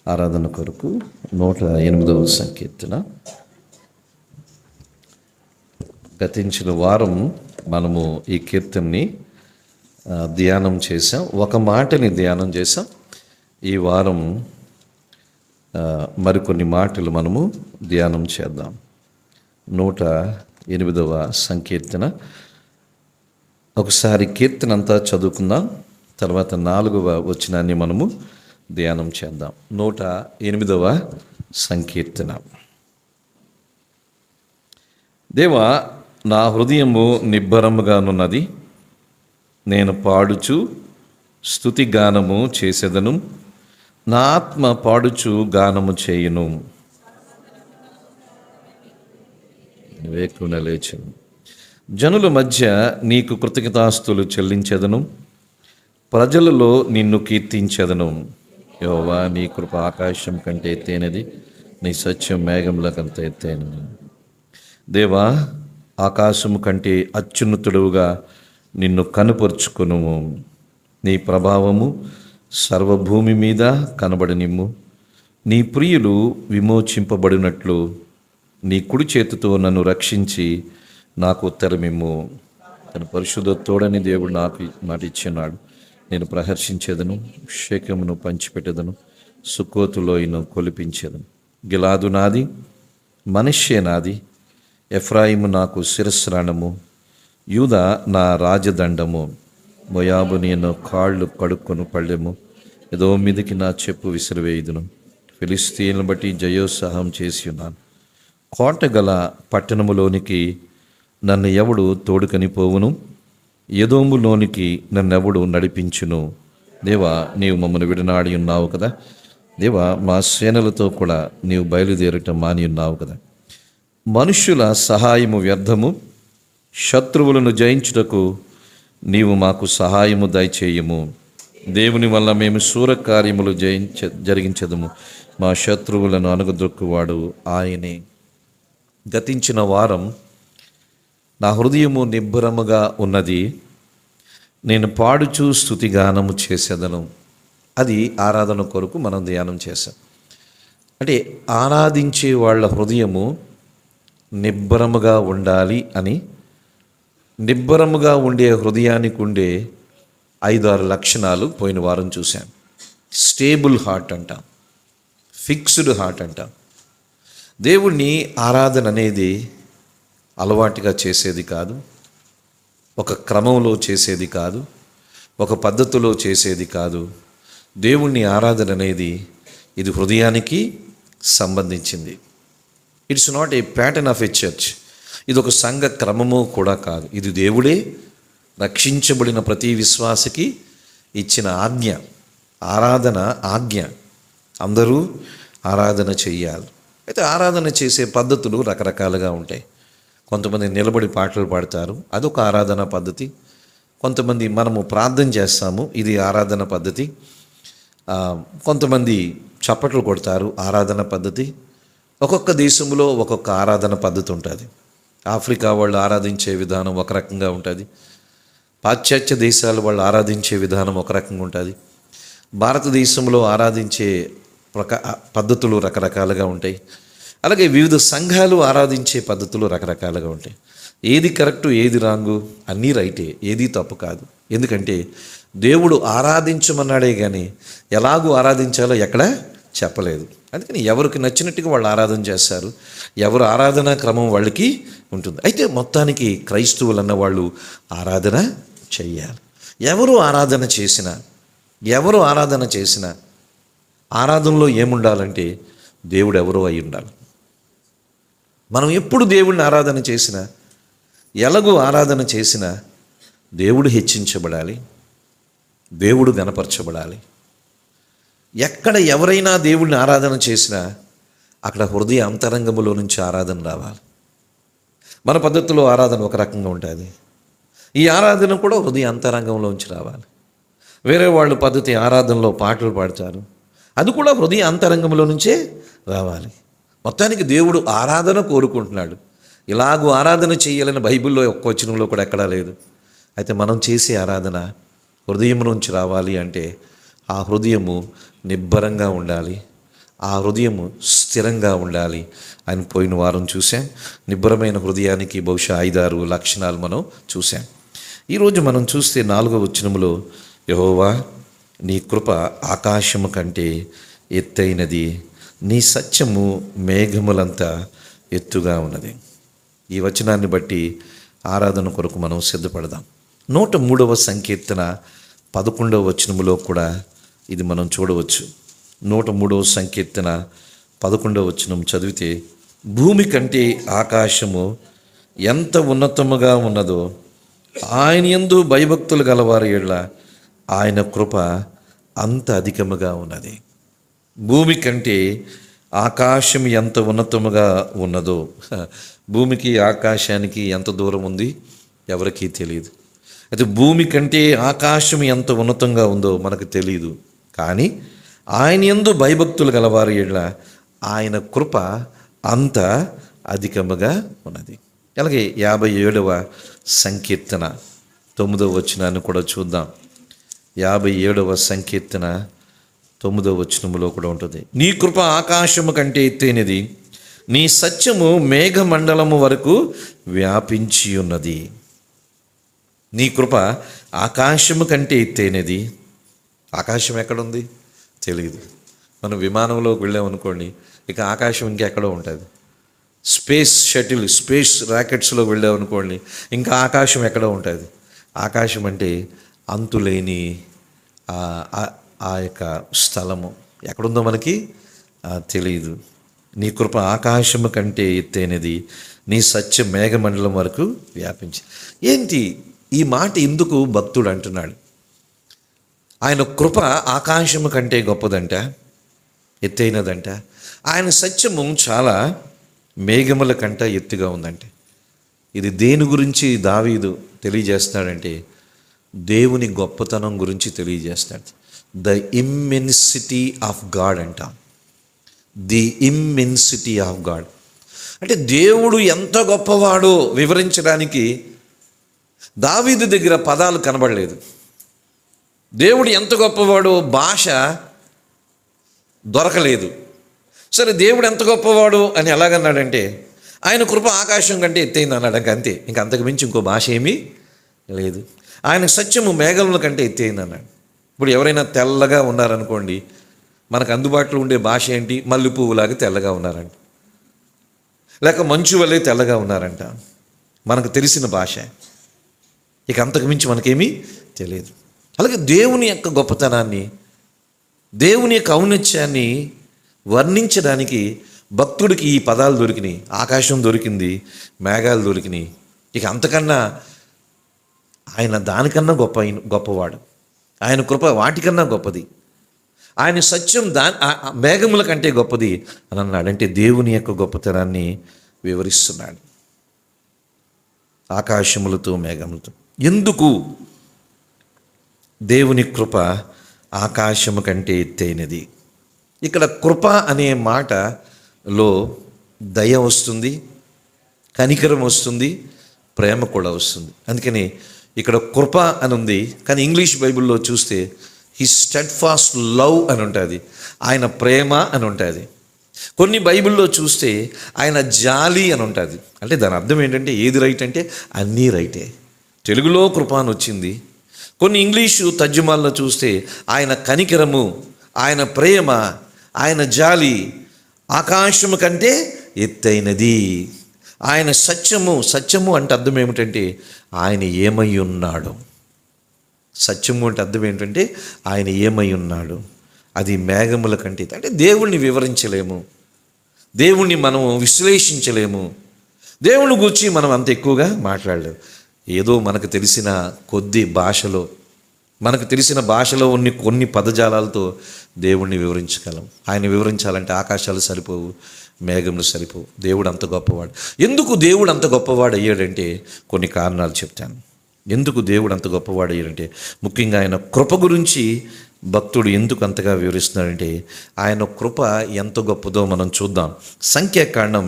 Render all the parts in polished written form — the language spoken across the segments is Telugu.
ఆరాధన కొరకు 108వ సంకీర్తన. గతించిన వారం మనము ఈ కీర్తనని ధ్యానం చేసాం, ఒక మాటని ధ్యానం చేసాం. ఈ వారం మరికొన్ని మాటలు మనము ధ్యానం చేద్దాం. 108వ సంకీర్తన. ఒకసారి కీర్తన అంతా చదువుకుందాం, తర్వాత 4వ వచనాన్ని మనము ధ్యానం చేద్దాం. 108వ సంకీర్తన. దేవా, నా హృదయము నిబ్బరముగానున్నది, నేను పాడుచు స్తుతి గానము చేసెదను, నా ఆత్మ పాడుచు గానము చేయును. వేకున లేచెను. జనుల మధ్య నీకు కృతజ్ఞతాస్తులు చెల్లించెదను, ప్రజలలో నిన్ను కీర్తించెదను. యెహోవా, నీ కృప ఆకాశం కంటే ఎత్తైనది, నీ సత్యం మేఘముల కంటే ఎత్తైనది. దేవా, ఆకాశము కంటే అత్యున్నతుడుగా నిన్ను కనుపరుచుకొనుము. నీ ప్రభావము సర్వభూమి మీద కనబడనిమ్ము. నీ ప్రియులు విమోచింపబడినట్లు నీ కుడి చేతితో నన్ను రక్షించి నాకు ఉత్తరమిమ్ము. తన పరిశుద్ధ తోడని దేవుడు నాకు మాట ఇచ్చినాడు. నేను ప్రహర్షించేదను, శేకమును పంచిపెట్టేదను, సుక్కోతులోయను కొలిపించేదను. గిలాదు నాది, మనష్షే నాది, ఎఫ్రాయిము నాకు శిరస్రాణము, యూదా నా రాజదండము. మోయాబు నేను కాళ్ళు కడుక్కొని పళ్ళెము, ఏదో మీదికి నా చెప్పు విసిరివేయుదును. ఫిలిస్తీన్లను బట్టి జయోత్సాహం చేసి ఉన్నాను. కోట గల పట్టణములోనికి నన్ను ఎవడు తోడుకని పోవును? ఎదోములోనికి నన్నెవడు నడిపించును? దేవా, నీవు మమ్మల్ని విడనాడి ఉన్నావు కదా. దేవా, మా సేనలతో కూడా నీవు బయలుదేరటం మాని ఉన్నావు కదా. మనుష్యుల సహాయము వ్యర్థము, శత్రువులను జయించుటకు నీవు మాకు సహాయము దయచేయము. దేవుని వల్ల మేము శూరకార్యములు జరిగించదము, మా శత్రువులను అణగద్రొక్కువాడు ఆయనే. గతించిన వారం నా హృదయము నిబ్బరముగా ఉన్నది, నేను పాడుచూ స్తుతిగానము చేసేదను. అది ఆరాధన కొరకు మనం ధ్యానం చేశాం. అంటే ఆరాధించే వాళ్ళ హృదయము నిబ్బరముగా ఉండాలి అని. నిబ్బరముగా ఉండే హృదయానికి ఉండే 5-6 లక్షణాలు పోయిన వారం చూశాం. స్టేబుల్ హార్ట్ అంటాం, ఫిక్స్డ్ హార్ట్ అంటాం. దేవుణ్ణి ఆరాధన అనేది అలవాటుగా చేసేది కాదు, ఒక క్రమంలో చేసేది కాదు, ఒక పద్ధతిలో చేసేది కాదు. దేవుణ్ణి ఆరాధన అనేది ఇది హృదయానికి సంబంధించింది. It's not a pattern of a church. ఇది ఒక సంఘ క్రమము కూడా కాదు. ఇది దేవుడే రక్షించబడిన ప్రతి విశ్వాసికి ఇచ్చిన ఆజ్ఞ, ఆరాధన ఆజ్ఞ. అందరూ ఆరాధన చెయ్యాలి. అయితే ఆరాధన చేసే పద్ధతులు రకరకాలుగా ఉంటాయి. కొంతమంది నిలబడి పాటలు పాడతారు, అదొక ఆరాధన పద్ధతి. కొంతమంది మనము ప్రార్థన చేస్తాము, ఇది ఆరాధన పద్ధతి. కొంతమంది చప్పట్లు కొడతారు, ఆరాధన పద్ధతి. ఒక్కొక్క దేశంలో ఒక్కొక్క ఆరాధన పద్ధతి ఉంటుంది. ఆఫ్రికా వాళ్ళు ఆరాధించే విధానం ఒక రకంగా ఉంటుంది, పాశ్చాత్య దేశాల వాళ్ళు ఆరాధించే విధానం ఒక రకంగా ఉంటుంది, భారతదేశంలో ఆరాధించే పద్ధతులు రకరకాలుగా ఉంటాయి. అలాగే వివిధ సంఘాలు ఆరాధించే పద్ధతులు రకరకాలుగా ఉంటాయి. ఏది కరెక్టు, ఏది రాంగు, అన్నీ రైటే, ఏది తప్పు కాదు. ఎందుకంటే దేవుడు ఆరాధించమన్నాడే కానీ ఎలాగూ ఆరాధించాలో ఎక్కడ చెప్పలేదు. అందుకని ఎవరికి నచ్చినట్టుగా వాళ్ళు ఆరాధన చేస్తారు, ఎవరు ఆరాధనా క్రమం వాళ్ళకి ఉంటుంది. అయితే మొత్తానికి క్రైస్తవులు అన్న వాళ్ళు ఆరాధన చెయ్యాలి. ఎవరు ఆరాధన చేసినా ఆరాధనలో ఏముండాలంటే దేవుడు ఎవరో అయి ఉండాలి. మనం ఎప్పుడు దేవుడిని ఆరాధన చేసినా, ఎలాగూ ఆరాధన చేసినా దేవుడు హెచ్చించబడాలి, దేవుడు గణపరచబడాలి. ఎక్కడ ఎవరైనా దేవుడిని ఆరాధన చేసినా అక్కడ హృదయ అంతరంగములో నుంచి ఆరాధన రావాలి. మన పద్ధతిలో ఆరాధన ఒక రకంగా ఉంటుంది, ఈ ఆరాధన కూడా హృదయ అంతరంగంలోంచి రావాలి. వేరే వాళ్ళు పద్ధతి ఆరాధనలో పాటలు పాడతారు, అది కూడా హృదయ అంతరంగంలో నుంచే రావాలి. మొత్తానికి దేవుడు ఆరాధన కోరుకుంటున్నాడు. ఇలాగూ ఆరాధన చేయాలని బైబిల్లో ఒక్క వచనంలో కూడా ఎక్కడా లేదు. అయితే మనం చేసే ఆరాధన హృదయం నుంచి రావాలి అంటే ఆ హృదయము నిబ్బరంగా ఉండాలి, ఆ హృదయం స్థిరంగా ఉండాలి. ఆయన పోయిన వారం చూసాం. నిబ్బరమైన హృదయానికి బహుశా 5-6 లక్షణాలు మనం చూసాం. ఈరోజు మనం చూస్తే 4వ వచనములో, యెహోవా నీ కృప ఆకాశము కంటే ఎత్తైనది, నీ సత్యము మేఘములంతా ఎత్తుగా ఉన్నది. ఈ వచనాన్ని బట్టి ఆరాధన కొరకు మనం సిద్ధపడదాం. 103వ సంకీర్తన 11వ వచనములో కూడా ఇది మనం చూడవచ్చు. 103వ సంకీర్తన 11వ వచనం చదివితే, భూమి కంటే ఆకాశము ఎంత ఉన్నతముగా ఉన్నదో, ఆయన యందు భయభక్తులు గలవారి ఎడల ఆయన కృప అంత అధికముగా ఉన్నది. భూమి కంటే ఆకాశం ఎంత ఉన్నతముగా ఉన్నదో. భూమికి ఆకాశానికి ఎంత దూరం ఉంది ఎవరికీ తెలియదు. అయితే భూమి కంటే ఆకాశం ఎంత ఉన్నతంగా ఉందో మనకు తెలియదు. కానీ ఆయన యందు భయభక్తులు గలవారి ఎడల ఆయన కృప అంత అధికముగా ఉన్నది. అలాగే 57వ సంకీర్తన 9వ వచనాన్ని కూడా చూద్దాం. 57వ సంకీర్తన 9వ వచనములో కూడా ఉంటుంది. నీ కృప ఆకాశము కంటే ఎత్తైనది, నీ సత్యము మేఘమండలము వరకు వ్యాపించి ఉన్నది. నీ కృప ఆకాశము కంటే ఎత్తైనది. ఆకాశం ఎక్కడుంది తెలియదు. మనం విమానంలోకి వెళ్ళామనుకోండి, ఇక ఆకాశం ఇంకెక్కడో ఉంటుంది. స్పేస్ షటిల్, స్పేస్ ర్యాకెట్స్లో వెళ్ళామనుకోండి, ఇంకా ఆకాశం ఎక్కడో ఉంటుంది. ఆకాశం అంటే అంతులేని ఆ యొక్క స్థలము ఎక్కడుందో మనకి తెలియదు. నీ కృప ఆకాశము కంటే ఎత్తైనది, నీ సత్య మేఘమండలం వరకు వ్యాపించి. ఏంటి ఈ మాట ఎందుకు భక్తుడు అంటున్నాడు? ఆయన కృప ఆకాశము కంటే గొప్పదంట, ఎత్తైనదంట. ఆయన సత్యము చాలా మేఘముల కంట ఎత్తుగా ఉందంట. ఇది దేని గురించి దావీదు తెలియజేస్తాడంటే, దేవుని గొప్పతనం గురించి తెలియజేస్తాడు. ద ఇమ్మెన్సిటీ ఆఫ్ గాడ్ అంట. ది ఇమ్మెన్సిటీ ఆఫ్ గాడ్ అంటే దేవుడు ఎంత గొప్పవాడో వివరించడానికి దావీదు దగ్గర పదాలు కనబడలేదు. దేవుడు ఎంత గొప్పవాడో భాష దొరకలేదు. సరే, దేవుడు ఎంత గొప్పవాడు అని ఎలాగన్నాడంటే, ఆయన కృప ఆకాశం కంటే ఎత్తైంది అన్నాడు. అంతే, ఇంక అంతకు మించి ఇంకో భాష ఏమీ లేదు. ఆయన సత్యము మేఘముల కంటే ఎత్తైంది అన్నాడు. ఇప్పుడు ఎవరైనా తెల్లగా ఉన్నారనుకోండి, మనకు అందుబాటులో ఉండే భాష ఏంటి? మల్లె పువ్వులాగా తెల్లగా ఉన్నారంట, లేక మంచు వలె తెల్లగా ఉన్నారంట. మనకు తెలిసిన భాష. ఇక అంతకు మించి మనకేమీ తెలియదు. అలాగే దేవుని యొక్క గొప్పతనాన్ని, దేవుని యొక్క ఔన్నత్యాన్ని వర్ణించడానికి భక్తుడికి ఈ పదాలు దొరికినాయి. ఆకాశం దొరికింది, మేఘాలు దొరికినాయి. ఇక అంతకన్నా ఆయన దానికన్నా గొప్పవాడు. ఆయన కృప వాటికన్నా గొప్పది. ఆయన సత్యం మేఘముల కంటే గొప్పది అని అన్నాడు. అంటే దేవుని యొక్క గొప్పతనాన్ని వివరిస్తున్నాడు. ఆకాశములతో మేఘములతో ఎందుకు దేవుని కృప ఆకాశము కంటే ఎత్తైనది? ఇక్కడ కృప అనే మాటలో దయ వస్తుంది, కనికరం వస్తుంది, ప్రేమ కూడా వస్తుంది. అందుకని ఇక్కడ కృప అని ఉంది. కానీ ఇంగ్లీష్ బైబిల్లో చూస్తే హీ స్టెడ్ఫాస్ట్ లవ్ అని ఉంటుంది, ఆయన ప్రేమ అని ఉంటుంది. కొన్ని బైబిల్లో చూస్తే ఆయన జాలి అని ఉంటుంది. అంటే దాని అర్థం ఏంటంటే, ఏది రైట్ అంటే అన్నీ రైటే. తెలుగులో కృప అని వచ్చింది. కొన్ని ఇంగ్లీషు తర్జుమాల్లో చూస్తే ఆయన కనికరము, ఆయన ప్రేమ, ఆయన జాలి ఆకాశము కంటే ఎత్తైనది. ఆయన సత్యము అంటే అర్థం ఏమిటంటే ఆయన ఏమై ఉన్నాడు. సత్యము అంటే అర్థం ఏంటంటే ఆయన ఏమై ఉన్నాడు. అది మేఘముల కంటే, అంటే దేవుణ్ణి వివరించలేము, దేవుణ్ణి మనం విశ్లేషించలేము, దేవుని గురించి మనం అంత ఎక్కువగా మాట్లాడలేము. ఏదో మనకు తెలిసిన కొద్ది భాషలో, మనకు తెలిసిన భాషలో కొన్ని పదజాలాలతో దేవుణ్ణి వివరించగలం. ఆయన వివరించాలంటే ఆకాశాలు సరిపోవు, మేఘములు సరిపోవు. దేవుడు అంత గొప్పవాడు. ఎందుకు దేవుడు అంత గొప్పవాడు అయ్యాడంటే కొన్ని కారణాలు చెప్తాను. ఎందుకు దేవుడు అంత గొప్పవాడు అయ్యాడంటే, ముఖ్యంగా ఆయన కృప గురించి భక్తుడు ఎందుకు అంతగా వివరిస్తున్నాడంటే, ఆయన కృప ఎంత గొప్పదో మనం చూద్దాం. సంఖ్యాకాండం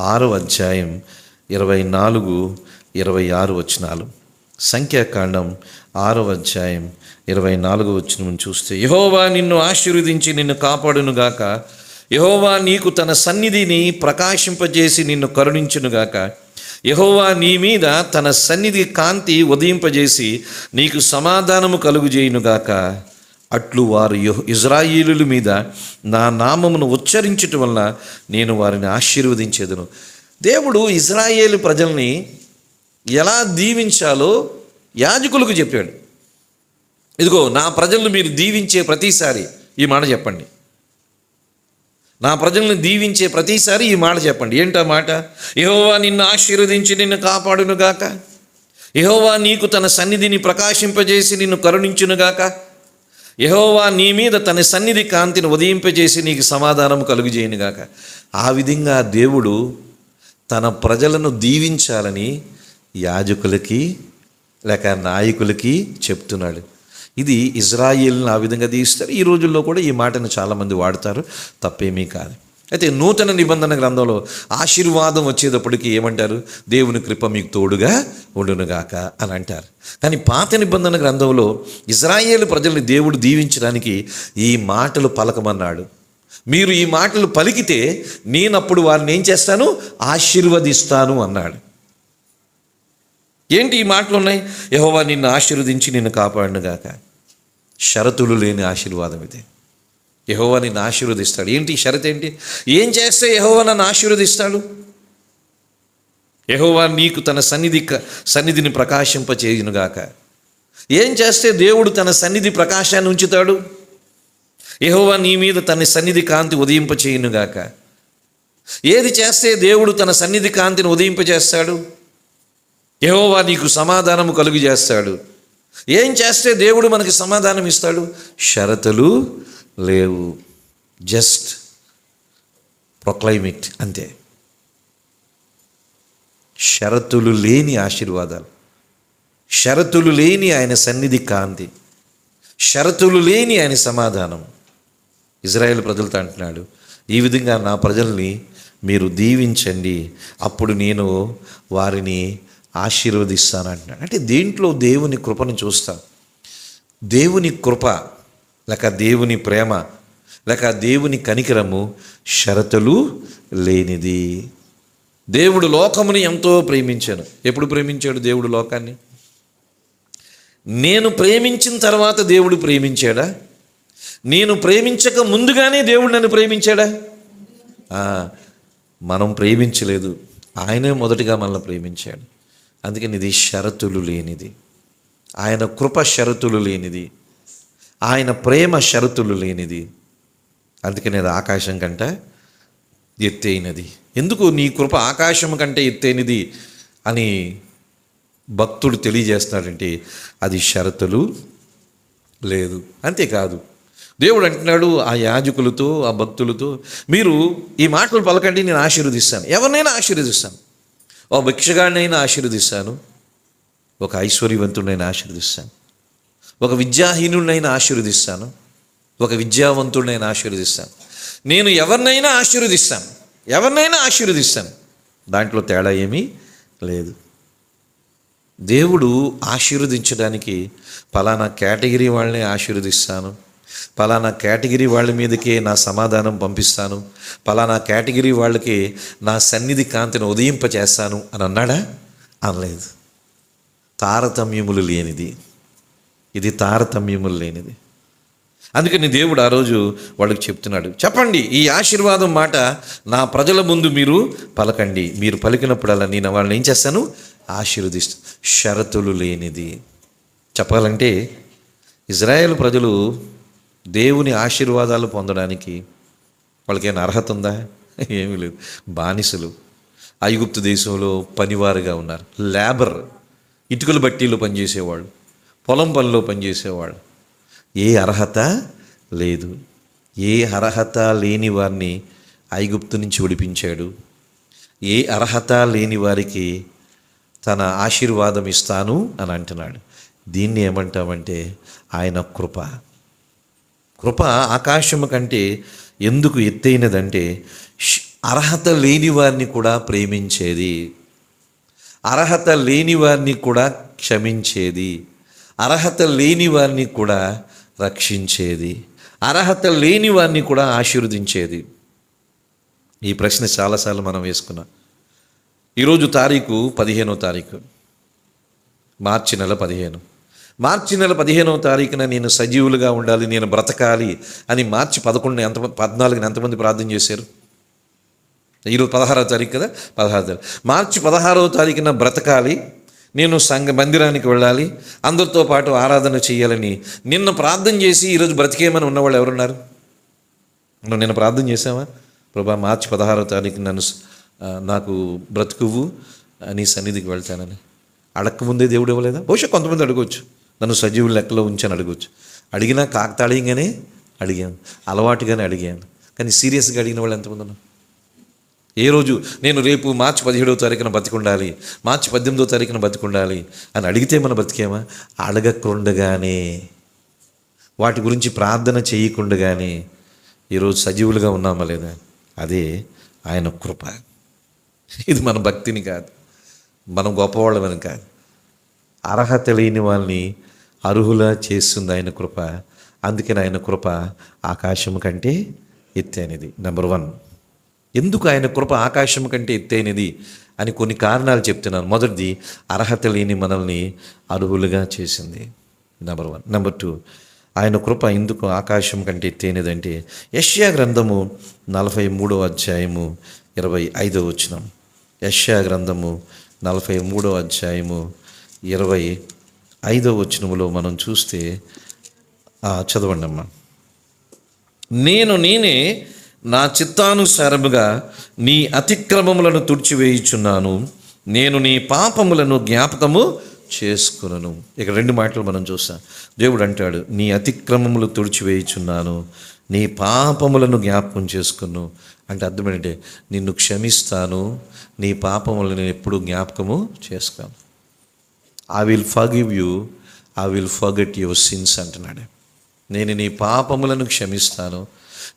6వ అధ్యాయం 24-26 వచనాలు. సంఖ్యాకాండం 6వ అధ్యాయం 24 వచనం చూస్తే, యెహోవా నిన్ను ఆశీర్వదించి నిన్ను కాపాడునుగాక, యెహోవా నీకు తన సన్నిధిని ప్రకాశింపజేసి నిన్ను కరుణించునుగాక. యెహోవా నీ మీద తన సన్నిధి కాంతి ఉదయింపజేసి నీకు సమాధానము కలుగుజేయునుగాక. అట్లు వారు ఇజ్రాయేలుల మీద నా నామమును ఉచ్చరించటం వల్ల నేను వారిని ఆశీర్వదించేదను. దేవుడు ఇజ్రాయేలు ప్రజల్ని ఎలా దీవించాలో యాజకులకు చెప్పాడు. ఇదిగో నా ప్రజలను మీరు దీవించే ప్రతిసారి ఈ మాట చెప్పండి. నా ప్రజలను దీవించే ప్రతిసారి ఈ మాట చెప్పండి. ఏంటా మాట? యెహోవా నిన్ను ఆశీర్వదించి నిన్ను కాపాడునుగాక. యెహోవా నీకు తన సన్నిధిని ప్రకాశింపజేసి నిన్ను కరుణించునుగాక. యెహోవా నీ మీద తన సన్నిధి కాంతిని ఉదయింపజేసి నీకు సమాధానం కలుగుజేయునుగాక. ఆ విధంగా దేవుడు తన ప్రజలను దీవించాలని యాజకులకి లేక నాయకులకి చెప్తున్నాడు. ఇది ఇజ్రాయేల్ని ఆ విధంగా దీవిస్తారు. ఈ రోజుల్లో కూడా ఈ మాటను చాలామంది వాడతారు, తప్పేమీ కాదు. అయితే నూతన నిబంధన గ్రంథంలో ఆశీర్వాదం వచ్చేటప్పటికి ఏమంటారు? దేవుని కృప మీకు తోడుగా ఉండునుగాక అని అంటారు. కానీ పాత నిబంధన గ్రంథంలో ఇజ్రాయేలు ప్రజల్ని దేవుడు దీవించడానికి ఈ మాటలు పలకమన్నాడు. మీరు ఈ మాటలు పలికితే నేనప్పుడు వారిని ఏం చేస్తాను? ఆశీర్వదిస్తాను అన్నాడు. ఏంటి ఈ మాటలు ఉన్నాయి? యెహోవా నిన్ను ఆశీర్వదించి నిన్ను కాపాడునుగాక. షరతులు లేని ఆశీర్వాదం ఇది. యెహోవా నిన్ను ఆశీర్వదిస్తాడు. ఏంటి షరత్? ఏంటి? ఏం చేస్తే యెహోవా నన్ను ఆశీర్వదిస్తాడు? యెహోవా నీకు తన సన్నిధిని ప్రకాశింపచేయునుగాక. ఏం చేస్తే దేవుడు తన సన్నిధి ప్రకాశాన్ని ఉంచుతాడు? యెహోవా నీ మీద తన సన్నిధి కాంతి ఉదయింపచేయునుగాక. ఏది చేస్తే దేవుడు తన సన్నిధి కాంతిని ఉదయింపజేస్తాడు? యెహోవా నీకు సమాధానము కలుగు చేస్తాడు. ఏం చేస్తే దేవుడు మనకి సమాధానం ఇస్తాడు? షరతులు లేవు, జస్ట్ ప్రొక్లైమ్ ఇట్, అంతే. షరతులు లేని ఆశీర్వాదాలు, షరతులు లేని ఆయన సన్నిధి కాంతి, షరతులు లేని ఆయన సమాధానం. ఇజ్రాయేల్ ప్రజలతో అంటున్నాడు, ఈ విధంగా నా ప్రజల్ని మీరు దీవించండి, అప్పుడు నేను వారిని ఆశీర్వదిస్తాను అంటున్నాడు. అంటే దేంట్లో దేవుని కృపను చూస్తాం. దేవుని కృప లేక దేవుని ప్రేమ లేక దేవుని కనికరము షరతులు లేనిది. దేవుడు లోకముని ఎంతో ప్రేమించాను. ఎప్పుడు ప్రేమించాడు దేవుడు లోకాన్ని? నేను ప్రేమించిన తర్వాత దేవుడు ప్రేమించాడా? నేను ప్రేమించక ముందుగానే దేవుడు నన్ను ప్రేమించాడా? మనం ప్రేమించలేదు, ఆయనే మొదటిగా మనల్ని ప్రేమించాడు. అందుకని ఇది షరతులు లేనిది. ఆయన కృప షరతులు లేనిది, ఆయన ప్రేమ షరతులు లేనిది. అందుకని అది ఆకాశం కంటే ఎత్తైనది. ఎందుకు నీ కృప ఆకాశం కంటే ఎత్తైనది అని భక్తుడు తెలియజేస్తున్నాడంటే అది షరతులు లేదు. అంతేకాదు, దేవుడు అంటున్నాడు ఆ యాజకులతో, ఆ భక్తులతో, మీరు ఈ మాటలు పలకండి, నేను ఆశీర్వదిస్తాను. ఎవరినైనా ఆశీర్వదిస్తాను. ఓ భిక్షగాడినైనా ఆశీర్వదిస్తాను, ఒక ఐశ్వర్యవంతుడినైనా ఆశీర్వదిస్తాను, ఒక విద్యాహీనుడినైనా ఆశీర్వదిస్తాను, ఒక విద్యావంతుడినైనా ఆశీర్వదిస్తాను. నేను ఎవరినైనా ఆశీర్వదిస్తాను, ఎవరినైనా ఆశీర్వదిస్తాను. దాంట్లో తేడా ఏమీ లేదు. దేవుడు ఆశీర్వదించడానికి పలానా కేటగిరీ వాళ్ళని ఆశీర్వదిస్తాను, పలానా కేటగిరీ వాళ్ళ మీదకే నా సమాధానం పంపిస్తాను, పలానా కేటగిరీ వాళ్ళకి నా సన్నిధి కాంతిని ఉదయింపచేస్తాను అని అన్నాడా? అనలేదు. తారతమ్యములు లేనిది ఇది, తారతమ్యములు లేనిది. అందుకని దేవుడు ఆ రోజు వాళ్ళకి చెప్తున్నాడు, చెప్పండి ఈ ఆశీర్వాదం మాట నా ప్రజల ముందు మీరు పలకండి. మీరు పలికినప్పుడల్లా నేను వాళ్ళని ఏం చేస్తాను? ఆశీర్వదిస్తాను. షరతులు లేనిది. చెప్పాలంటే ఇజ్రాయేల్ ప్రజలు దేవుని ఆశీర్వాదాలు పొందడానికి వాళ్ళకైనా అర్హత ఉందా? ఏమీ లేదు. బానిసలు, ఐగుప్తు దేశంలో పనివారుగా ఉన్నారు, లేబర్, ఇటుకల బట్టీలో పనిచేసేవాళ్ళు, పొలం పనిలో పనిచేసేవాళ్ళు. ఏ అర్హత లేదు. ఏ అర్హత లేని వారిని ఐగుప్తు నుంచి విడిపించాడు. ఏ అర్హత లేని వారికి తన ఆశీర్వాదం ఇస్తాను అని అంటున్నాడు. దీన్ని ఏమంటామంటే ఆయన కృప. కృప ఆకాశము కంటే ఎందుకు ఎత్తైనదంటే అర్హత లేని వారిని కూడా ప్రేమించేది, అర్హత లేని వారిని కూడా క్షమించేది, అర్హత లేని వారిని కూడా రక్షించేది, అర్హత లేని వారిని కూడా ఆశీర్వదించేది. ఈ ప్రశ్న చాలాసార్లు మనం వేసుకున్నాం. ఈరోజు తారీఖు 15వ తారీఖు, మార్చి నెల 15. మార్చి నెల 15వ తారీఖున నేను సజీవులుగా ఉండాలి, నేను బ్రతకాలి అని మార్చి 14 ఎంతమంది ప్రార్థన చేశారు? ఈరోజు 16వ తారీఖు కదా, 16వ తారీఖు. మార్చి 16వ తారీఖున బ్రతకాలి, నేను మందిరానికి వెళ్ళాలి, అందరితో పాటు ఆరాధన చేయాలని నిన్న ప్రార్థన చేసి ఈరోజు బ్రతికేయమని ఉన్నవాళ్ళు ఎవరున్నారు? నిన్న ప్రార్థన చేసావా? ప్రభా, మార్చి 16వ తారీఖు నాకు బ్రతుకువు, నీ సన్నిధికి వెళ్తానని అడగకముందే దేవుడు ఇవ్వలేదా? బహుశా కొంతమంది అడగవచ్చు, నన్ను సజీవుల లెక్కలో ఉంచని అడగవచ్చు. అడిగినా కాకతాళీయంగానే అడిగాను, అలవాటుగానే అడిగాను. కానీ సీరియస్గా అడిగిన వాళ్ళు ఎంతమంది ఉన్నారు? ఏ రోజు నేను రేపు మార్చి 17వ తారీఖున బతికుండాలి, మార్చి 18వ తారీఖున బతికుండాలి అని అడిగితే మనం బతికేమా? అడగకుండగానే, వాటి గురించి ప్రార్థన చేయకుండగానే ఈరోజు సజీవులుగా ఉన్నామా లేదా? అదే ఆయన కృప. ఇది మన భక్తిని కాదు, మనం గొప్పవాళ్ళమని కాదు, అర్హత లేని వాళ్ళని అర్హులా చేస్తుంది ఆయన కృప. అందుకని ఆయన కృప ఆకాశం కంటే ఎత్తైనది. నెంబర్ 1, ఎందుకు ఆయన కృప ఆకాశం కంటే ఎత్తైనది అని కొన్ని కారణాలు చెప్తున్నాను. మొదటిది, అర్హత లేని మనల్ని అర్హులుగా చేసింది. నెంబర్ 1. నెంబర్ 2, ఆయన కృప ఎందుకు ఆకాశం కంటే ఎత్తైనదంటే యెషయా గ్రంథము 43వ అధ్యాయము 25వ వచనం. యెషయా గ్రంథము 43వ అధ్యాయము 25వ వచనములో మనం చూస్తే, చదవండి అమ్మా. నేనే నా చిత్తానుసారముగా నీ అతిక్రమములను తుడిచివేయుచున్నాను, నేను నీ పాపములను జ్ఞాపకము చేసుకును. ఇక 2 మాటలు మనం చూస్తాం. దేవుడు అంటాడు, నీ అతిక్రమములు తుడిచివేయుచున్నాను, నీ పాపములను జ్ఞాపకం చేసుకును. అంటే అర్థం ఏంటంటే, నిన్ను క్షమిస్తాను, నీ పాపములను నేను ఎప్పుడు జ్ఞాపకము చేసుకోను. I will forgive you, I will forget your sins అంటున్నాడు. నేను నీ పాపములను క్షమిస్తాను,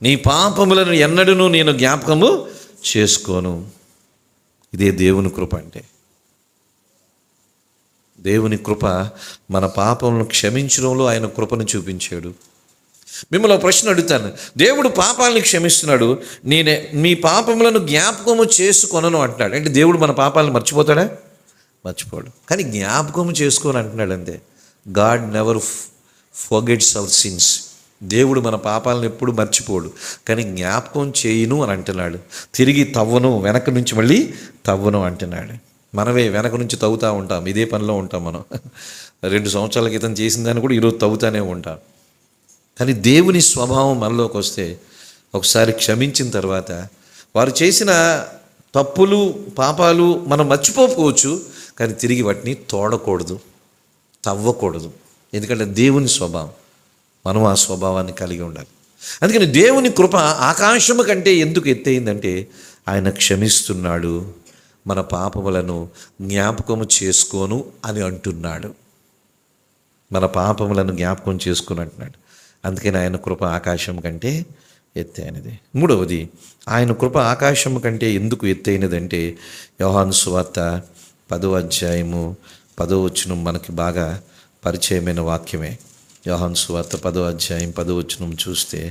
నీ పాపములను ఎన్నడూ నేను జ్ఞాపకము చేసుకోను. ఇదే దేవుని కృప అంటే. దేవుని కృప మన పాపములను క్షమించడంలో ఆయన కృపను చూపించాడు. మిమ్మల్ని ప్రశ్న అడుగుతాను, దేవుడు పాపాలను క్షమిస్తున్నాడు, నేనే మీ పాపములను జ్ఞాపకము చేసుకొనను అంటున్నాడు. అంటే దేవుడు మన పాపాలను మర్చిపోతాడా? మర్చిపోడు. కానీ జ్ఞాపకము చేసుకొని అంటున్నాడు అంతే. God never forgets our sins. దేవుడు మన పాపాలను ఎప్పుడు మర్చిపోడు, కానీ జ్ఞాపకం చేయను అని అంటున్నాడు. తిరిగి తవ్వను, వెనక నుంచి మళ్ళీ తవ్వను అంటున్నాడు. మనమే వెనక నుంచి తవ్వుతూ ఉంటాం, ఇదే పనిలో ఉంటాం. మనం 2 సంవత్సరాల క్రితం చేసిన దాన్ని కూడా ఈరోజు తవ్వుతూనే ఉంటాం. కానీ దేవుని స్వభావం మనలోకి వస్తే, ఒకసారి క్షమించిన తర్వాత వారు చేసిన తప్పులు పాపాలు మనం మర్చిపోవచ్చు, కానీ తిరిగి వాటిని తోడకూడదు, తవ్వకూడదు. ఎందుకంటే దేవుని స్వభావం, మనం ఆ స్వభావాన్ని కలిగి ఉండాలి. అందుకని దేవుని కృప ఆకాశము కంటే ఎందుకు ఎత్తయిందంటే, ఆయన క్షమిస్తున్నాడు, మన పాపములను జ్ఞాపకము చేసుకోను అని అంటున్నాడు. మన పాపములను జ్ఞాపకం చేసుకుని అంటున్నాడు. అందుకని ఆయన కృప ఆకాశం కంటే ఎత్తైనది. 3వది, ఆయన కృప ఆకాశం కంటే ఎందుకు ఎత్తైనదంటే, యోహాను సువార్త 10వ అధ్యాయము 10వ వచనం మనకి బాగా పరిచయమైన వాక్యమే. యోహాను సువార్త 10వ అధ్యాయం 10వ వచనం చూస్తే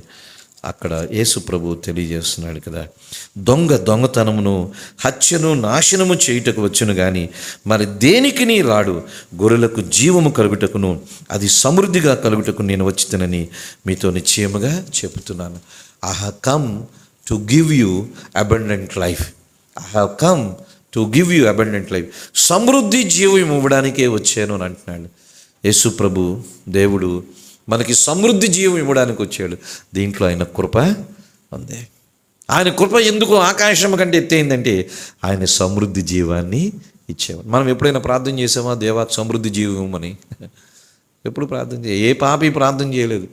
అక్కడ యేసు ప్రభువు తెలియజేస్తున్నాడు కదా, దొంగతనమును హత్యను నాశనము చేయుటకు వచ్చును కానీ మరి దేనికిని రాడు, గొర్రెలకు జీవము కలుగుటకును అది సమృద్ధిగా కలుగుటకు నేను వచ్చితనని మీతో నిశ్చయముగా చెబుతున్నాను. I have come to give you abundant life. I have come to give you abundant life. సమృద్ధి జీవం ఇవ్వడానికే వచ్చాను అని అంటున్నాడు యేసు ప్రభు. దేవుడు మనకి సమృద్ధి జీవం ఇవ్వడానికి వచ్చాడు. దీంట్లో ఆయన కృప ఉంది. ఆయన కృప ఎందుకు ఆకాశం కంటే ఎత్తైందంటే, ఆయన సమృద్ధి జీవాన్ని ఇచ్చేవాడు. మనం ఎప్పుడైనా ప్రార్థన చేసామా, దేవా సమృద్ధి జీవం అని? ఎప్పుడు ప్రార్థన ఏ పాపి ప్రార్థన చేయలేదు,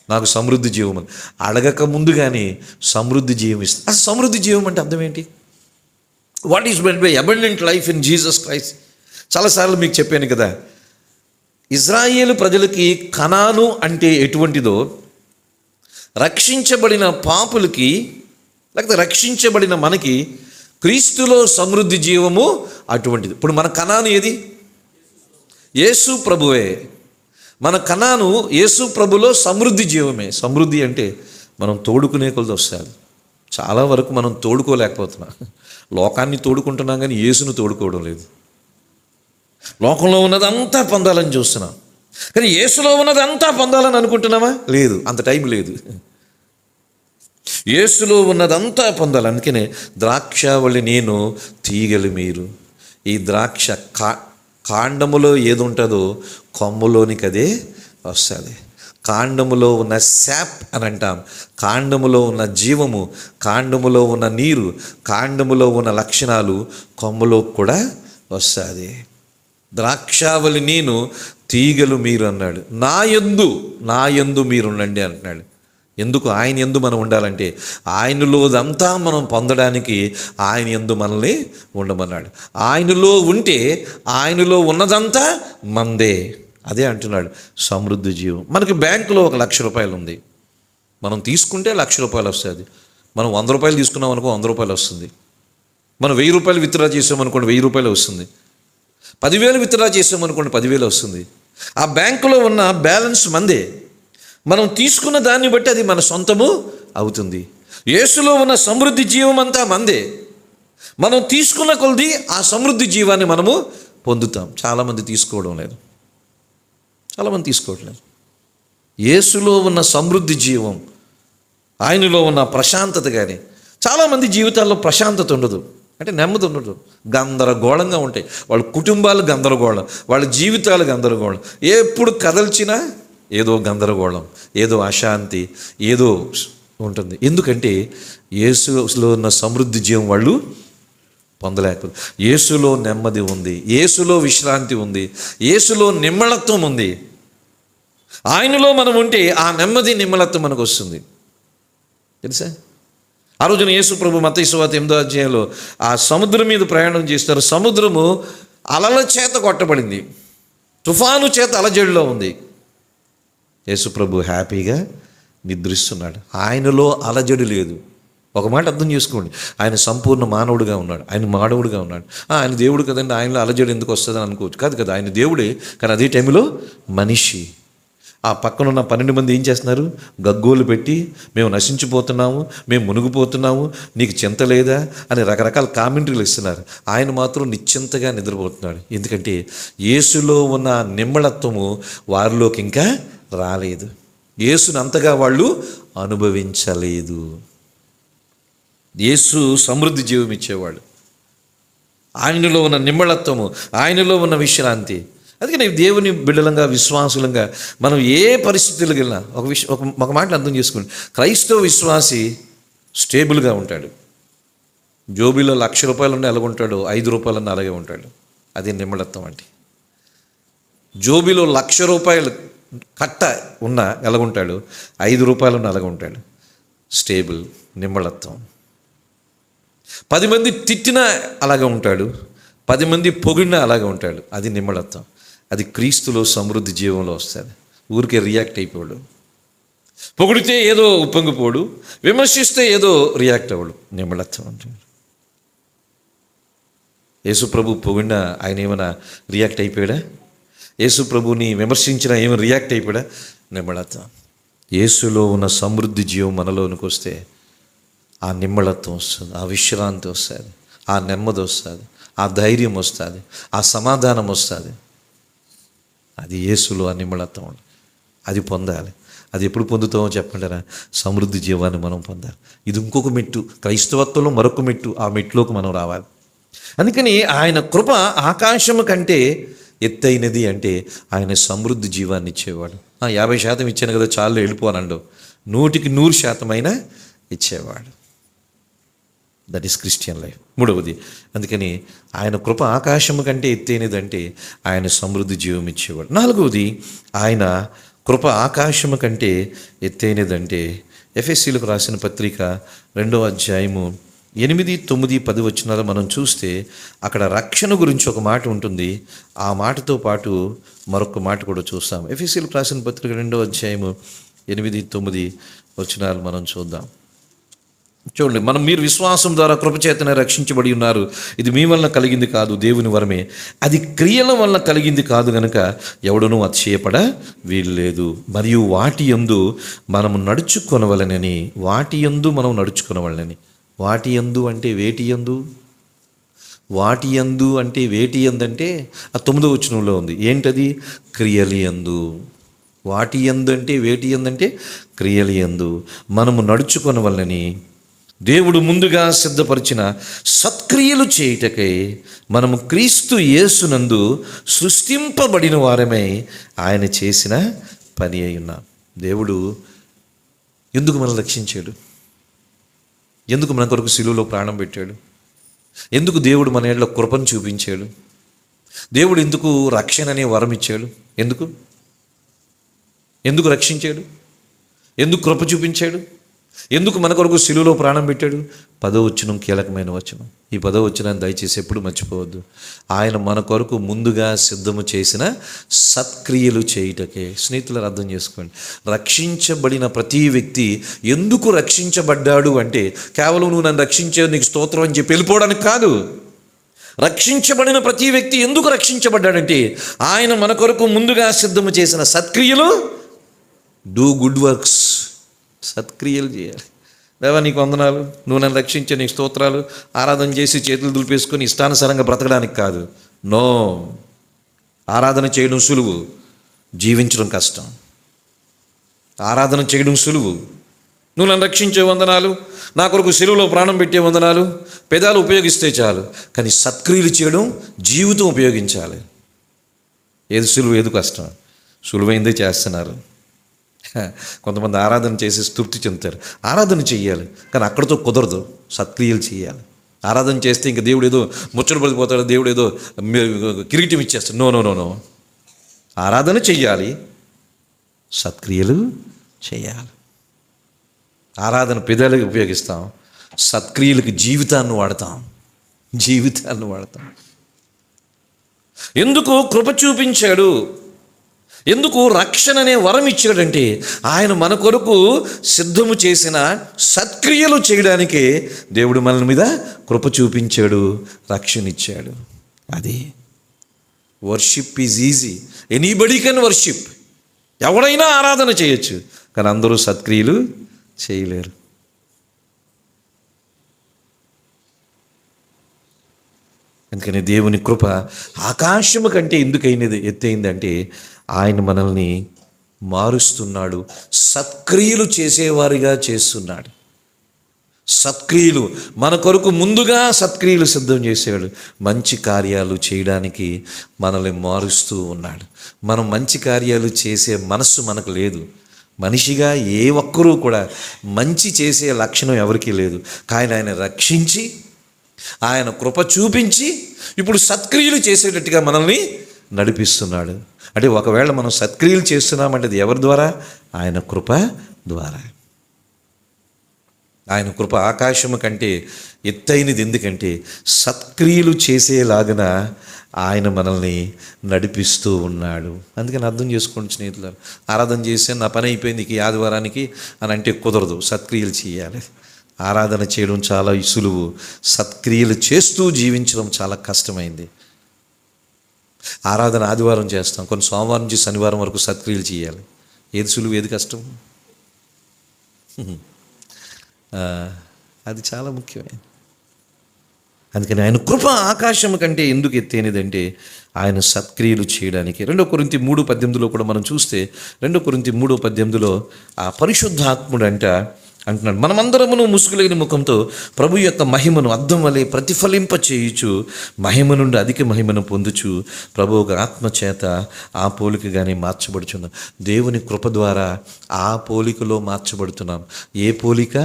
నాకు సమృద్ధి జీవం అని. అడగక ముందుగానే సమృద్ధి జీవం ఇస్తుంది. అసలు సమృద్ధి జీవం అంటే అర్థం ఏంటి? What is meant by abundant life in Jesus Christ? చాలాసార్లు మీకు చెప్పాను కదా, ఇజ్రాయేలు ప్రజలకి కనాను అంటే ఎటువంటిదో, రక్షించబడిన పాపులకి లేకపోతే రక్షించబడిన మనకి క్రీస్తులో సమృద్ధి జీవము అటువంటిది. ఇప్పుడు మన కనాను ఏది? యేసు ప్రభువే. మన కనాను యేసు ప్రభులో సమృద్ధి జీవమే. సమృద్ధి అంటే మనం తోడుకునే కొలది వస్తుంది. చాలా వరకు మనం తోడుకోలేకపోతున్నాం. లోకాన్ని తోడుకుంటున్నాం కానీ యేసును తోడుకోవడం లేదు. లోకంలో ఉన్నదంతా పొందాలని చూస్తున్నాం కానీ యేసులో ఉన్నదంతా పొందాలని అనుకుంటున్నామా? లేదు, అంత టైం లేదు. యేసులో ఉన్నదంతా పొందాలి. అందుకనే ద్రాక్షావళి నేను, తీగలు మీరు. ఈ ద్రాక్ష కాండములో ఏది ఉంటుందో కొమ్మలోనికి అదే వస్తుంది. కాండములో ఉన్న శాప్ అని అంటాం. కాండములో ఉన్న జీవము, కాండములో ఉన్న నీరు, కాండములో ఉన్న లక్షణాలు కొమ్మలో కూడా వస్తుంది. ద్రాక్షావళి నేను, తీగలు మీరు అన్నాడు. నా యందు మీరు ఉండండి అంటున్నాడు. ఎందుకు? ఆయన యందు మనం ఉండాలంటే ఆయనలోదంతా మనం పొందడానికి ఆయన యందు మనల్ని ఉండమన్నాడు. ఆయనలో ఉంటే ఆయనలో ఉన్నదంతా మందే. అదే అంటున్నాడు సమృద్ధి జీవం. మనకి బ్యాంకులో 1,00,000 రూపాయలు ఉంది. మనం తీసుకుంటే 1,00,000 రూపాయలు వస్తుంది. మనం 100 రూపాయలు తీసుకున్నాం అనుకో 100 రూపాయలు వస్తుంది. మనం 1000 రూపాయలు విత్డ్రా చేసామనుకోండి 1000 రూపాయలు వస్తుంది. 10,000 విత్డ్రా చేసామనుకోండి 10,000 వస్తుంది. ఆ బ్యాంకులో ఉన్న బ్యాలెన్స్ మందే. మనం తీసుకున్న దాన్ని బట్టి అది మన సొంతము అవుతుంది. యేసులో ఉన్న సమృద్ధి జీవం అంతా మందే. మనం తీసుకున్న కొలది ఆ సమృద్ధి జీవాన్ని మనము పొందుతాం. చాలామంది తీసుకోవడం లేదు. యేసులో ఉన్న సమృద్ధి జీవం, ఆయనలో ఉన్న ప్రశాంతత. కానీ చాలామంది జీవితాల్లో ప్రశాంతత ఉండదు, అంటే నెమ్మది ఉండదు. గందరగోళంగా ఉంటాయి. వాళ్ళ కుటుంబాలు గందరగోళం, వాళ్ళ జీవితాలు గందరగోళం. ఎప్పుడు కదల్చినా ఏదో గందరగోళం, ఏదో అశాంతి, ఏదో ఉంటుంది. ఎందుకంటే యేసులో ఉన్న సమృద్ధి జీవం వాళ్ళు పొందలేకపోతే. యేసులో నెమ్మది ఉంది, యేసులో విశ్రాంతి ఉంది, యేసులో నిమ్మళత్వం ఉంది. ఆయనలో మనం ఉంటే ఆ నెమ్మది నిమ్మళత్వం మనకు వస్తుంది. తెలుసా? ఆ రోజున యేసు ప్రభు మత్తయి సువార్త 8వ అధ్యాయంలో ఆ సముద్రం మీద ప్రయాణం చేస్తారు. సముద్రము అలల చేత కొట్టబడింది, తుఫాను చేత అలజడిలో ఉంది. యేసు ప్రభు హ్యాపీగా నిద్రిస్తున్నాడు. ఆయనలో అలజడి లేదు. ఒక మాట అర్థం చేసుకోండి, ఆయన సంపూర్ణ మానవుడిగా ఉన్నాడు, ఆయన మానవుడిగా ఉన్నాడు. ఆయన దేవుడు కదండి, ఆయనలో అలజడి ఎందుకు వస్తుందని అనుకోవచ్చు. కాదు కదా, ఆయన దేవుడే, కానీ అదే టైంలో మనిషి. ఆ పక్కనున్న 12 మంది ఏం చేస్తున్నారు? గగ్గోలు పెట్టి మేము నశించిపోతున్నాము, మేము మునిగిపోతున్నాము, నీకు చింత లేదా అని రకరకాల కామెంటరీలు ఇస్తున్నారు. ఆయన మాత్రం నిశ్చింతగా నిద్రపోతున్నాడు. ఎందుకంటే యేసులో ఉన్న నిమ్మళత్వము వారిలోకి ఇంకా రాలేదు. యేసుని అంతగా వాళ్ళు అనుభవించలేదు. యేసు సమృద్ధి జీవం ఇచ్చేవాడు. ఆయనలో ఉన్న నిమ్మళత్వము, ఆయనలో ఉన్న విశ్రాంతి. అందుకని దేవుని బిడ్డలంగా, విశ్వాసులంగా మనం ఏ పరిస్థితులకు వెళ్ళినా ఒక మాట అర్థం చేసుకోండి. క్రైస్తవ విశ్వాసి స్టేబుల్గా ఉంటాడు. జోబీలో 1,00,000 రూపాయలు ఉన్న ఎలాగుంటాడు, 5 రూపాయలన్న అలాగే ఉంటాడు. అది నిమ్మళత్వం అంటే. జోబీలో 1,00,000 రూపాయలు కట్ట ఉన్న ఎలాగుంటాడు, 5 రూపాయలు ఉన్న అలాగ ఉంటాడు. స్టేబుల్, నిమ్మళత్వం. 10 మంది తిట్టినా అలాగే ఉంటాడు, 10 మంది పొగిడినా అలాగే ఉంటాడు. అది నిమ్మళత్వం. అది క్రీస్తులో సమృద్ధి జీవంలో వస్తుంది. ఊరికే రియాక్ట్ అయిపోడు. పొగిడితే ఏదో ఉప్పొంగిపోడు, విమర్శిస్తే ఏదో రియాక్ట్ అవ్వడు. నిమ్మళత్వం అంటాడు. యేసు ప్రభు పొగిడినా ఆయన ఏమైనా రియాక్ట్ అయిపోయాడా? యేసు ప్రభుని విమర్శించినా ఏమైనా రియాక్ట్ అయిపోయాడా? నిమ్మళత్వం. యేసులో ఉన్న సమృద్ధి జీవం మనలోనికి వస్తే ఆ నిమ్మళత్వం వస్తుంది, ఆ విశ్రాంతి వస్తుంది, ఆ నెమ్మది వస్తుంది, ఆ ధైర్యం వస్తుంది, ఆ సమాధానం వస్తుంది. అది యేసులో ఆ నిమ్మళత్వం. అది పొందాలి. అది ఎప్పుడు పొందుతామో చెప్పండిరా? సమృద్ధి జీవాన్ని మనం పొందాలి. ఇది ఇంకొక మెట్టు, క్రైస్తవత్వంలో మరొక మెట్టు. ఆ మెట్టులోకి మనం రావాలి. అందుకని ఆయన కృప ఆకాశము కంటే ఎత్తైనది అంటే ఆయన సమృద్ధి జీవాన్ని ఇచ్చేవాడు. 50% ఇచ్చాను కదా చాలు వెళ్ళిపోనండు, 100% అయినా ఇచ్చేవాడు. That is Christian life. 3వది, అందుకని ఆయన కృప ఆకాశము కంటే ఎత్తైనదంటే ఆయన సమృద్ధి జీవం ఇచ్చేవాడు. 4వది, ఆయన కృప ఆకాశము కంటే ఎత్తైనదంటే ఎఫెసీలకు రాసిన పత్రిక 2వ అధ్యాయము 8, 9, 10 వచనాలు మనం చూస్తే అక్కడ రక్షణ గురించి ఒక మాట ఉంటుంది. ఆ మాటతో పాటు మరొక మాట కూడా చూస్తాం. ఎఫెసీలకు రాసిన పత్రిక 2వ అధ్యాయము 8, 9 వచనాలు మనం చూద్దాం. చూడండి, మీరు విశ్వాసం ద్వారా కృపచేతనే రక్షించబడి ఉన్నారు. ఇది మీ వలన కలిగింది కాదు, దేవుని వరమే. అది క్రియల వలన కలిగింది కాదు గనుక ఎవడునూ అతిశయపడ వీల్లేదు. మరియు వాటి యందు మనము నడుచుకొనవలెనని, వాటి యందు మనం నడుచుకొనవలెనని. వాటి యందు అంటే వేటి యందు? వాటి యందు అంటే వేటి యందు అంటే ఆ 9వ వచనంలో ఉంది. ఏంటది? క్రియలి యందు. వాటి యందు అంటే వేటి యందు అంటే క్రియలి యందు మనము నడుచుకొనవలెనని దేవుడు ముందుగా సిద్ధపరిచిన సత్క్రియలు చేయుటకై మనము క్రీస్తు యేసునందు సృష్టింపబడిన వారమై ఆయన చేసిన పని అయి ఉన్నాం. దేవుడు ఎందుకు మనల్ని రక్షించాడు? ఎందుకు మన కొరకు శిలువలో ప్రాణం పెట్టాడు? ఎందుకు దేవుడు మన ఏళ్ళ కృపను చూపించాడు? దేవుడు ఎందుకు రక్షణ అనే వరం ఇచ్చాడు? ఎందుకు రక్షించాడు? ఎందుకు కృప చూపించాడు? ఎందుకు మన కొరకు శిలువలో ప్రాణం పెట్టాడు? 10వ వచనం కీలకమైన వచనం. ఈ 10వ వచనాన్ని దయచేసి ఎప్పుడు మర్చిపోవద్దు. ఆయన మన కొరకు ముందుగా సిద్ధము చేసిన సత్క్రియలు చేయుటకే. స్నేహితులను అర్థం చేసుకోండి, రక్షించబడిన ప్రతి వ్యక్తి ఎందుకు రక్షించబడ్డాడు అంటే కేవలం నువ్వు నన్ను రక్షించేది నీకు స్తోత్రం అని చెప్పి వెళ్ళిపోవడానికి కాదు. రక్షించబడిన ప్రతి వ్యక్తి ఎందుకు రక్షించబడ్డాడంటే ఆయన మన కొరకు ముందుగా సిద్ధము చేసిన సత్క్రియలు, డూ గుడ్ వర్క్స్, సత్క్రియలు చేయాలి. దేవా నీకు వందనాలు, నువ్వు నన్ను రక్షించే నీకు స్తోత్రాలు, ఆరాధన చేసి చేతులు దులిపేసుకొని ఇష్టానుసారంగా బ్రతకడానికి కాదు. నో, ఆరాధన చేయడం సులువు, జీవించడం కష్టం. ఆరాధన చేయడం సులువు, నువ్వు నన్ను రక్షించే వందనాలు, నా కొరకు శిలువలో ప్రాణం పెట్టే వందనాలు, పెదాలు ఉపయోగిస్తే చాలు. కానీ సత్క్రియలు చేయడం జీవితం ఉపయోగించాలి. ఏది సులువు, ఏది కష్టం? సులువైందే చేస్తున్నారు. కొంతమంది ఆరాధన చేసి తృప్తి చెందుతారు. ఆరాధన చెయ్యాలి కానీ అక్కడితో కుదరదు, సత్క్రియలు చేయాలి. ఆరాధన చేస్తే ఇంకా దేవుడు ఏదో ముచ్చట పడిపోతాడు, దేవుడు ఏదో కిరీటం ఇచ్చేస్తాడు. నో నో నో నో, ఆరాధన చెయ్యాలి, సత్క్రియలు చేయాలి. ఆరాధన పెదాలకు ఉపయోగిస్తాం, సత్క్రియలకు జీవితాన్ని వాడతాం. ఎందుకు కృప చూపించాడు? ఎందుకు రక్షణ అనే వరం ఇచ్చాడంటే ఆయన మన కొరకు సిద్ధము చేసిన సత్క్రియలు చేయడానికే దేవుడు మన మీద కృప చూపించాడు, రక్షణ ఇచ్చాడు. అది worship is easy, anybody can worship. ఎవడైనా ఆరాధన చేయొచ్చు కానీ అందరూ సత్క్రియలు చేయలేరు. అందుకని దేవుని కృప ఆకాశము కంటే ఎందుకు ఎత్తైందంటే ఆయన మనల్ని మారుస్తున్నాడు, సత్క్రియలు చేసేవారిగా చేస్తున్నాడు. సత్క్రియలు మన కొరకు ముందుగా సత్క్రియలు సిద్ధం చేశాడు. మంచి కార్యాలు చేయడానికి మనల్ని మారుస్తూ ఉన్నాడు. మనం మంచి కార్యాలు చేసే మనస్సు మనకు లేదు. మనిషిగా ఏ ఒక్కరూ కూడా మంచి చేసే లక్షణం ఎవరికీ లేదు. కానీ ఆయన రక్షించి, ఆయన కృప చూపించి ఇప్పుడు సత్క్రియలు చేసేటట్టుగా మనల్ని నడిపిస్తున్నాడు. అంటే ఒకవేళ మనం సత్క్రియలు చేస్తున్నామంటే అది ఎవరి ద్వారా? ఆయన కృప ద్వారా. ఆయన కృప ఆకాశము కంటే ఎత్తైనది. ఎందుకంటే సత్క్రియలు చేసేలాగిన ఆయన మనల్ని నడిపిస్తూ ఉన్నాడు. అందుకని అర్థం చేసుకోండి స్నేహితులు, ఆరాధన చేస్తే నా పని అయిపోయింది ఈ ఆదివారానికి అని అంటే కుదరదు. సత్క్రియలు చేయాలి. ఆరాధన చేయడం చాలా సులువు, సత్క్రియలు చేస్తూ జీవించడం చాలా కష్టమైంది. ఆరాధన ఆదివారం చేస్తాం, కొన్ని సోమవారం నుంచి శనివారం వరకు సత్క్రియలు చేయాలి. ఏది సులువు, ఏది కష్టం? అది చాలా ముఖ్యమైనది. అందుకని ఆయన కృప ఆకాశం కంటే ఎందుకు ఎత్తైనదంటే ఆయన సత్క్రియలు చేయడానికి. 2 కొరింథీ 3:18 కూడా మనం చూస్తే 2 కొరింథీ 3:18 ఆ పరిశుద్ధాత్ముడు అంటున్నాడు, మనమందరమును ముసుగులేని ముఖంతో ప్రభు యొక్క మహిమను అద్దం వలె ప్రతిఫలింప చేయుచు మహిమ నుండి అధిక మహిమను పొందుచు ప్రభు ఒక ఆత్మ చేత ఆ పోలికగానే మార్చబడుచున్నాం. దేవుని కృప ద్వారా ఆ పోలికలో మార్చబడుతున్నాం. ఏ పోలిక?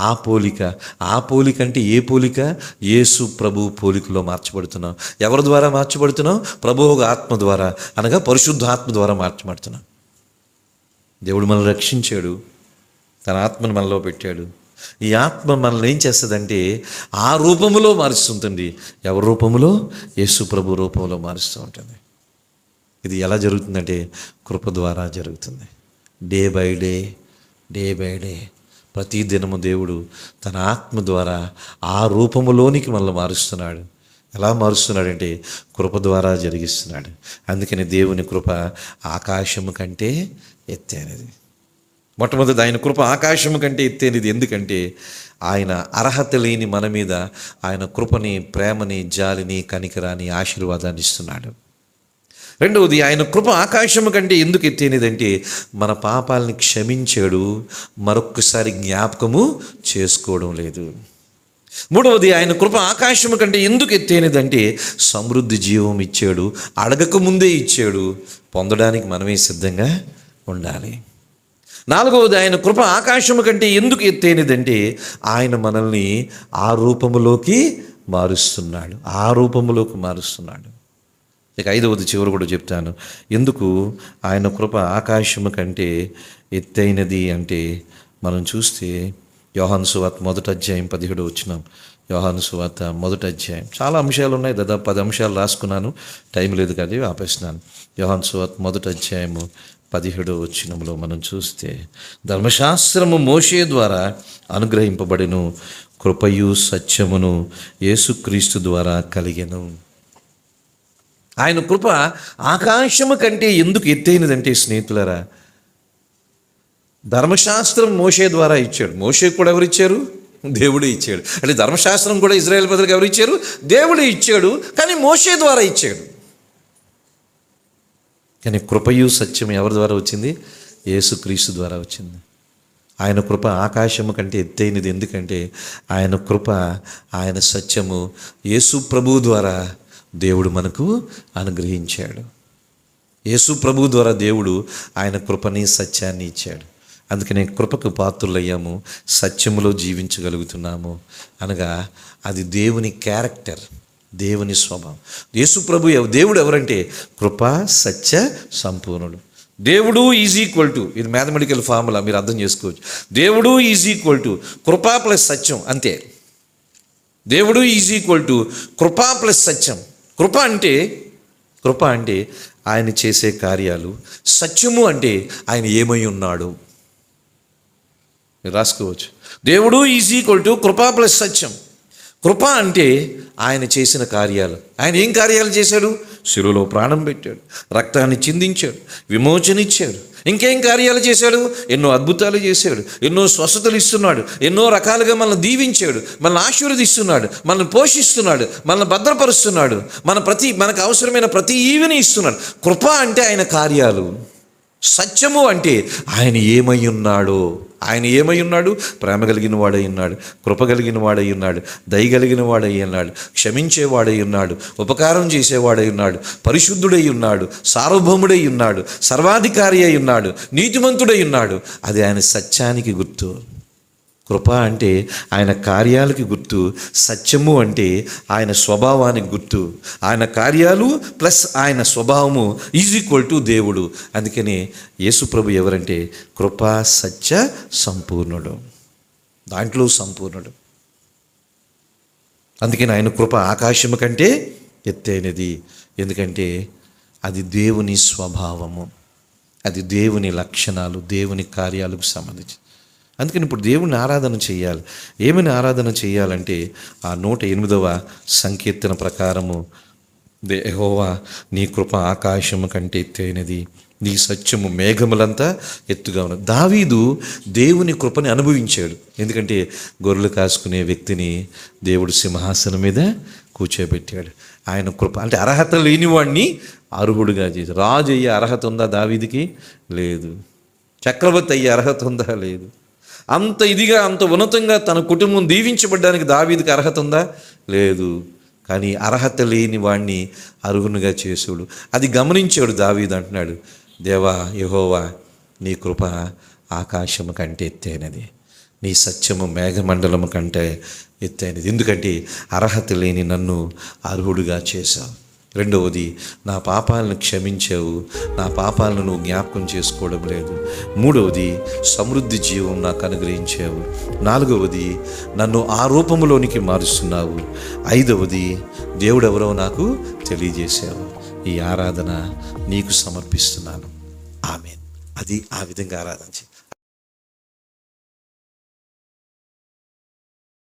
ఆ పోలిక. ఆ పోలిక అంటే ఏ పోలిక? యేసు ప్రభు పోలికలో మార్చబడుతున్నాం. ఎవరి ద్వారా మార్చబడుతున్నాం? ప్రభు ఒక ఆత్మ ద్వారా, అనగా పరిశుద్ధ ఆత్మ ద్వారా మార్చబడుతున్నాం. దేవుడు మనల్ని రక్షించాడు, తన ఆత్మను మనలో పెట్టాడు. ఈ ఆత్మ మనల్ని ఏం చేస్తుందంటే ఆ రూపములో మారుస్తుంటుంది. ఎవరి రూపములో? యేసు ప్రభు రూపంలో మారుస్తూ ఉంటుంది. ఇది ఎలా జరుగుతుందంటే కృప ద్వారా జరుగుతుంది. డే బై డే ప్రతి దినము దేవుడు తన ఆత్మ ద్వారా ఆ రూపములోనికి మనల్ని మారుస్తున్నాడు. ఎలా మారుస్తున్నాడంటే కృప ద్వారా జరిగిస్తున్నాడు. అందుకని దేవుని కృప ఆకాశము కంటే ఎత్తైనది. మొట్టమొదటి ఆయన కృప ఆకాశము కంటే ఎత్తైనది. ఎందుకంటే ఆయన అర్హత లేని మన మీద ఆయన కృపని, ప్రేమని, జాలిని, కనికరాన్ని, ఆశీర్వాదాన్ని ఇస్తున్నాడు. రెండవది, ఆయన కృప ఆకాశము కంటే ఎందుకు ఎత్తైనదంటే మన పాపాలని క్షమించాడు, మరొక్కసారి జ్ఞాపకము చేసుకోవడం లేదు. మూడవది, ఆయన కృప ఆకాశము కంటే ఎందుకు ఎత్తైనదంటే సమృద్ధి జీవం ఇచ్చాడు, అడగక ముందే ఇచ్చాడు, పొందడానికి మనమే సిద్ధంగా ఉండాలి. నాలుగవది, ఆయన కృప ఆకాశము కంటే ఎందుకు ఎత్తైనదంటే ఆయన మనల్ని ఆ రూపములోకి మారుస్తున్నాడు, ఆ రూపములోకి మారుస్తున్నాడు. ఇక ఐదవది, చివరి కూడా చెప్తాను. ఎందుకు ఆయన కృప ఆకాశము కంటే ఎత్తైనది అంటే మనం చూస్తే యోహాను సువార్త 1వ అధ్యాయం 17వ వచనం. యోహాను సువార్త 1వ అధ్యాయం. చాలా అంశాలు ఉన్నాయి, దాదాపు 10 అంశాలు రాసుకున్నాను, టైం లేదు కానీ ఆపేస్తున్నాను. యోహాను సువార్త 1వ అధ్యాయము 17వ వచనంలో మనం చూస్తే, ధర్మశాస్త్రము మోషే ద్వారా అనుగ్రహింపబడెను, కృపయు సత్యమును యేసుక్రీస్తు ద్వారా కలిగెను. ఆయన కృప ఆకాశము కంటే ఎందుకు ఎత్తైనదంటే స్నేహితులరా, ధర్మశాస్త్రం మోషే ద్వారా ఇచ్చాడు. మోషే కూడా ఎవరిచ్చారు? దేవుడే ఇచ్చాడు. అంటే ధర్మశాస్త్రం కూడా ఇజ్రాయేల్ ప్రజలకు ఎవరు ఇచ్చారు? దేవుడే ఇచ్చాడు, కానీ మోషే ద్వారా ఇచ్చాడు. కానీ కృపయు సత్యం ఎవరి ద్వారా వచ్చింది? యేసుక్రీస్తు ద్వారా వచ్చింది. ఆయన కృప ఆకాశము కంటే ఎత్తైనది. ఎందుకంటే ఆయన కృప, ఆయన సత్యము యేసు ప్రభువు ద్వారా దేవుడు మనకు అనుగ్రహించాడు. యేసు ప్రభువు ద్వారా దేవుడు ఆయన కృపని, సత్యాన్ని ఇచ్చాడు. అందుకనే కృపకు పాత్రులయ్యాము, సత్యములో జీవించగలుగుతున్నాము. అనగా అది దేవుని క్యారెక్టర్, దేవుని స్వభావం. యేసు ప్రభు దేవుడు ఎవరంటే కృప, సత్య సంపూర్ణుడు. దేవుడు ఈజ్ ఈక్వల్ టు, ఇది మ్యాథమెటికల్ ఫార్ములా, మీరు అర్థం చేసుకోవచ్చు. దేవుడు ఈజ్ ఈక్వల్ టు కృప ప్లస్ సత్యం, అంతే. దేవుడు ఈజ్ ఈక్వల్ టు కృప ప్లస్ సత్యం. కృప అంటే ఆయన చేసే కార్యాలు, సత్యము అంటే ఆయన ఏమై ఉన్నాడు. మీరు రాసుకోవచ్చు. దేవుడు ఈజ్ ఈక్వల్ టు కృప ప్లస్ సత్యం. కృప అంటే ఆయన చేసిన కార్యాలు. ఆయన ఏం కార్యాలు చేశాడు? శిలువలో ప్రాణం పెట్టాడు, రక్తాన్ని చిందించాడు, విమోచన ఇచ్చాడు. ఇంకేం కార్యాలు చేశాడు? ఎన్నో అద్భుతాలు చేశాడు, ఎన్నో స్వస్థతలు ఇస్తున్నాడు, ఎన్నో రకాలుగా మనల్ని దీవించాడు, మనల్ని ఆశీర్వదిస్తున్నాడు, మనల్ని పోషిస్తున్నాడు, మనల్ని భద్రపరుస్తున్నాడు, మనకు అవసరమైన ప్రతి ఈవిని ఇస్తున్నాడు. కృప అంటే ఆయన కార్యాలు. సత్యము అంటే ఆయన ఏమై ఉన్నాడో. ఆయన ఏమై ఉన్నాడు? ప్రేమ కలిగిన వాడై ఉన్నాడు, కృప కలిగిన వాడై ఉన్నాడు, దయ కలిగిన వాడై ఉన్నాడు, క్షమించేవాడై ఉన్నాడు, ఉపకారం చేసేవాడై ఉన్నాడు, పరిశుద్ధుడై ఉన్నాడు, సార్వభౌముడై ఉన్నాడు, సర్వాధికారి అయి ఉన్నాడు, నీతిమంతుడై ఉన్నాడు. అది ఆయన సత్యానికి గుర్తు. కృప అంటే ఆయన కార్యాలకి గుర్తు, సత్యము అంటే ఆయన స్వభావానికి గుర్తు. ఆయన కార్యాలు ప్లస్ ఆయన స్వభావము ఈజ్ ఈక్వల్ టు దేవుడు. అందుకని యేసు ప్రభు ఎవరంటే కృప, సత్య సంపూర్ణుడు, దాంట్లో సంపూర్ణుడు. అందుకని ఆయన కృప ఆకాశము కంటే ఎత్తైనది. ఎందుకంటే అది దేవుని స్వభావము, అది దేవుని లక్షణాలు, దేవుని కార్యాలకు సంబంధించి. అందుకని ఇప్పుడు దేవుని ఆరాధన చేయాలి. ఏమని ఆరాధన చేయాలంటే ఆ 108వ సంకీర్తన ప్రకారము, యెహోవా నీ కృప ఆకాశము కంటే ఎత్తైనది, నీ సత్యము మేఘములంతా ఎత్తుగా ఉన్నది. దావీదు దేవుని కృపని అనుభవించాడు. ఎందుకంటే గొర్రెలు కాసుకునే వ్యక్తిని దేవుడు సింహాసనం మీద కూర్చోబెట్టాడు. ఆయన కృప అంటే అర్హత లేనివాడిని అర్హుడుగా చేశాడు. రాజు అయ్యే అర్హత ఉందా దావీదుకి? లేదు. చక్రవర్తి అయ్యే అర్హత ఉందా? లేదు. అంత ఇదిగా, అంత ఉన్నతంగా తన కుటుంబం దీవించబడ్డానికి దావీదుకి అర్హత ఉందా? లేదు. కానీ అర్హత లేని వాడిని అర్హునిగా చేసాడు. అది గమనించాడు దావీదు. అంటున్నాడు, దేవా యెహోవా నీ కృప ఆకాశము కంటే ఎత్తైనది, నీ సత్యము మేఘమండలము కంటే ఎత్తైనది. ఎందుకంటే అర్హత లేని నన్ను అర్హుడుగా చేశావు. రెండవది, నా పాపాలను క్షమించావు, నా పాపాలను నువ్వు జ్ఞాపకం చేసుకోవడం లేదు. మూడవది, సమృద్ధి జీవం నాకు అనుగ్రహించావు. నాలుగవది, నన్ను ఆ రూపంలోనికి మారుస్తున్నావు. ఐదవది, దేవుడెవరో నాకు తెలియజేశావు. ఈ ఆరాధన నీకు సమర్పిస్తున్నాను. ఆమేన్. అది ఆ విధంగా ఆరాధన చేయి.